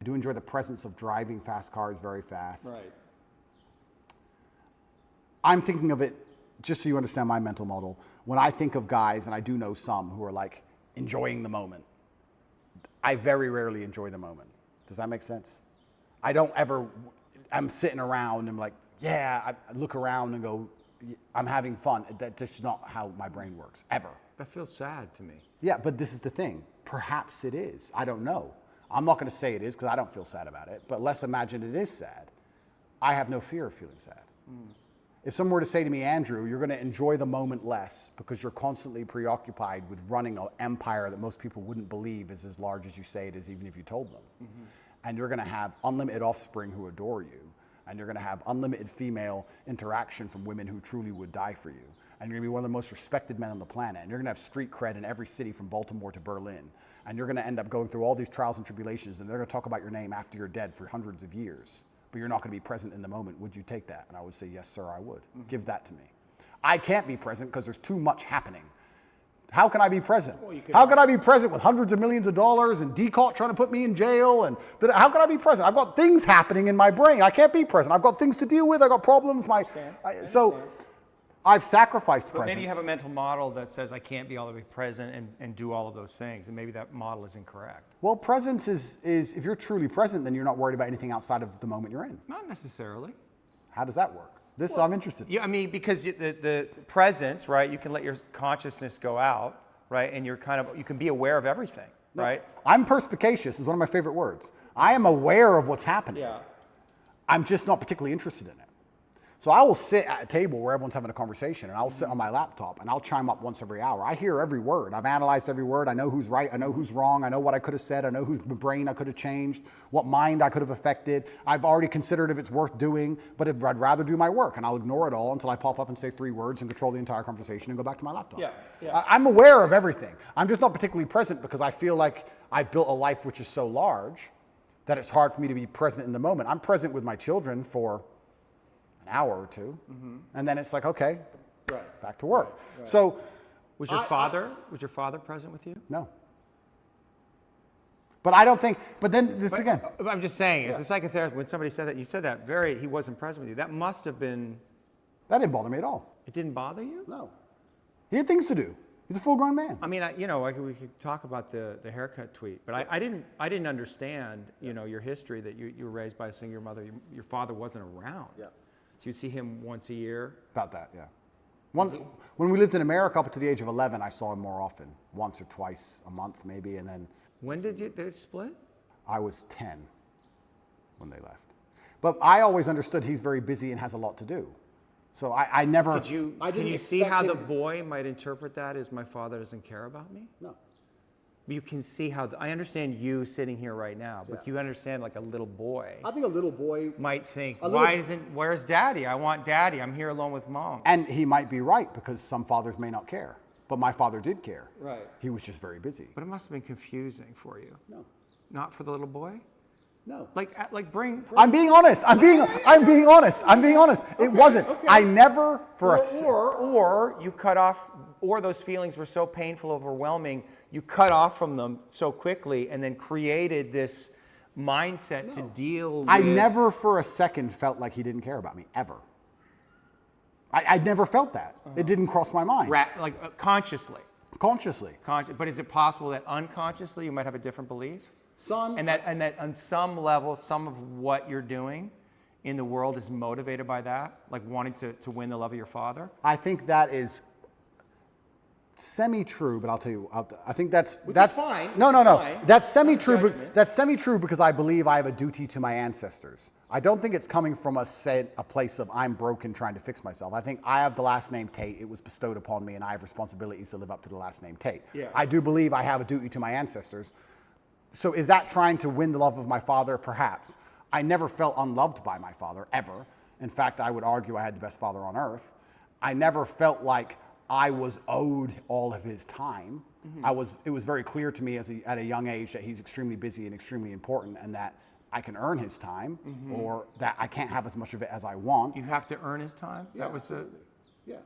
I do enjoy the presence of driving fast cars very fast. Right. I'm thinking of it, just so you understand my mental model, when I think of guys, and I do know some who are like enjoying the moment, I very rarely enjoy the moment. Does that make sense? I don't ever, I'm sitting around and I'm like, yeah, I look around and go, I'm having fun. That's just not how my brain works, ever. That feels sad to me. Yeah, but this is the thing. Perhaps it is. I don't know. I'm not going to say it is because I don't feel sad about it, but let's imagine it is sad. I have no fear of feeling sad. If someone were to say to me, Andrew, you're going to enjoy the moment less because you're constantly preoccupied with running an empire that most people wouldn't believe is as large as you say it is, even if you told them. And you're going to have unlimited offspring who adore you. And you're going to have unlimited female interaction from women who truly would die for you. And you're going to be one of the most respected men on the planet. And you're going to have street cred in every city from Baltimore to Berlin. And you're going to end up going through all these trials and tribulations, and they're going to talk about your name after you're dead for hundreds of years. But you're not going to be present in the moment. Would you take that? And I would say, yes, sir, I would. Give that to me. I can't be present because there's too much happening. How can I be present? How can I be present with hundreds of millions of dollars and DCOT trying to put me in jail? And how can I be present? I've got things happening in my brain. I can't be present. I've got things to deal with. I've got problems. So I've sacrificed presence. But maybe you have a mental model that says I can't be all the way present and do all of those things, and maybe that model is incorrect. Well, presence is if you're truly present, then you're not worried about anything outside of the moment you're in. Not necessarily. How does that work? I'm interested in. Yeah, I mean, because the presence, right? You can let your consciousness go out, right? And you can be aware of everything, right? I'm perspicacious is one of my favorite words. I am aware of what's happening. Yeah. I'm just not particularly interested in it. So I will sit at a table where everyone's having a conversation, and I'll sit on my laptop, and I'll chime up once every hour. I hear every word. I've analyzed every word. I know who's right. I know who's wrong. I know what I could have said. I know whose brain I could have changed, what mind I could have affected. I've already considered if it's worth doing, but I'd rather do my work, and I'll ignore it all until I pop up and say 3 words and control the entire conversation and go back to my laptop. Yeah. I'm aware of everything. I'm just not particularly present because I feel like I've built a life which is so large that it's hard for me to be present in the moment. I'm present with my children for hour or two, and then it's like, okay, back to work. Right. So, was your father present with you? No. But I don't think. But then this again. I'm just saying, as a psychotherapist, when somebody said that, you said that he wasn't present with you. That must have been. That didn't bother me at all. It didn't bother you? No. He had things to do. He's a full-grown man. I mean, we could talk about the haircut tweet, but I didn't understand, your history that you were raised by a single mother. Your father wasn't around. Yeah. So you see him once a year? About that, yeah. When we lived in America up to the age of 11, I saw him more often, once or twice a month maybe, and then. When did they split? I was 10 when they left. But I always understood he's very busy and has a lot to do. So I never. Can you see how the boy might interpret that as my father doesn't care about me? No. You can see how, I understand you sitting here right now, but you understand like a little boy. I think a little boy might think, where's daddy? I want daddy. I'm here alone with mom. And he might be right because some fathers may not care. But my father did care. Right. He was just very busy. But it must have been confusing for you. No. Not for the little boy? No. Like bring. I'm being honest. I'm being honest. It wasn't. Okay. I never or you cut off, or those feelings were so painful, overwhelming, you cut off from them so quickly and then created this mindset to deal with. I never for a second felt like he didn't care about me, ever. I never felt that. It didn't cross my mind. Consciously. Consciously. But is it possible that unconsciously you might have a different belief? And that on some level, some of what you're doing in the world is motivated by that, like wanting to win the love of your father? I think that is semi-true, but I'll tell you, I think that's fine. No. That's semi-true. That's semi-true because I believe I have a duty to my ancestors. I don't think it's coming from a place of I'm broken trying to fix myself. I think I have the last name Tate. It was bestowed upon me, and I have responsibilities to live up to the last name Tate. Yeah. I do believe I have a duty to my ancestors. So is that trying to win the love of my father? Perhaps. I never felt unloved by my father, ever. In fact, I would argue I had the best father on earth. I never felt like I was owed all of his time. It was very clear to me at a young age that he's extremely busy and extremely important, and that I can earn his time, or that I can't have as much of it as I want. You have to earn his time? Yeah, that was absolutely. Yeah.